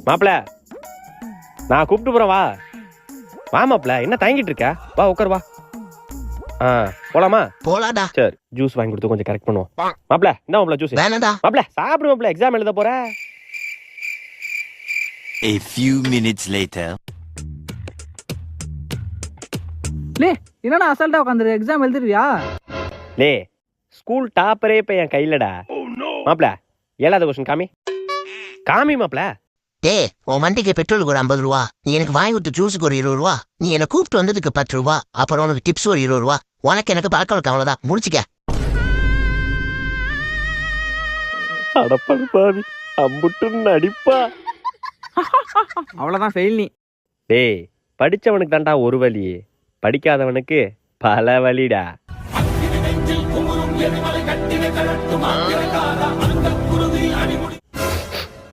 மாப்பிள நான் கூப்பிட்டு போறேன், வா வா மாப்பிள. என்ன தயங்கிட்டு இருக்க? வா உட்கார், வா. போலாமா? போலாடா. சரி, ஜூஸ் வாங்கி கொடுத்து கொஞ்சம் கரெக்ட் பண்ணுவோம். மாப்பிள என்ன மாப்பிள ஜூஸ்? வேணாடா. மாப்பிள சாப்பிடு மாப்பிள, எக்ஸாம் எழுத போற. A few minutes later. லே என்னடா அசால்ட்டா உட்காந்துரு, எக்ஸாம் எழுதுறியா? லே ஸ்கூல் டாப்பரே இப்ப என் கையிலடா. மாப்பிள 7வது கொஸ்டின் காமி காமி மாப்பிள. டே, உன் வண்டிக்கு பெட்ரோலுக்கு ஒரு 50 ரூபா, நீ எனக்கு வாங்கி கொடுத்த ஜூஸுக்கு ஒரு 20 ரூபா, நீ என்ன கூப்பிட்டு வந்ததுக்கு 10 ரூபா, அப்புறம் உனக்கு டிப்ஸ் ஒரு 20 ரூபா, உனக்கு எனக்கு பழக்கம் இருக்கு, அவ்வளவுதான், முடிச்சுக்க. அடப்படு பாவி, அம்புட்டு நடிப்பா. அவ்வளவுதான் ஃபெயில் நீ. டேய் படிச்சவனுக்கு தான்டா ஒரு வழி, படிக்காதவனுக்கு பல வழிடா. நெஞ்சில் குமுறும் எரிமலை கட்டினை கரட்டுமா, பிறக்காத அந்த குருதி அணி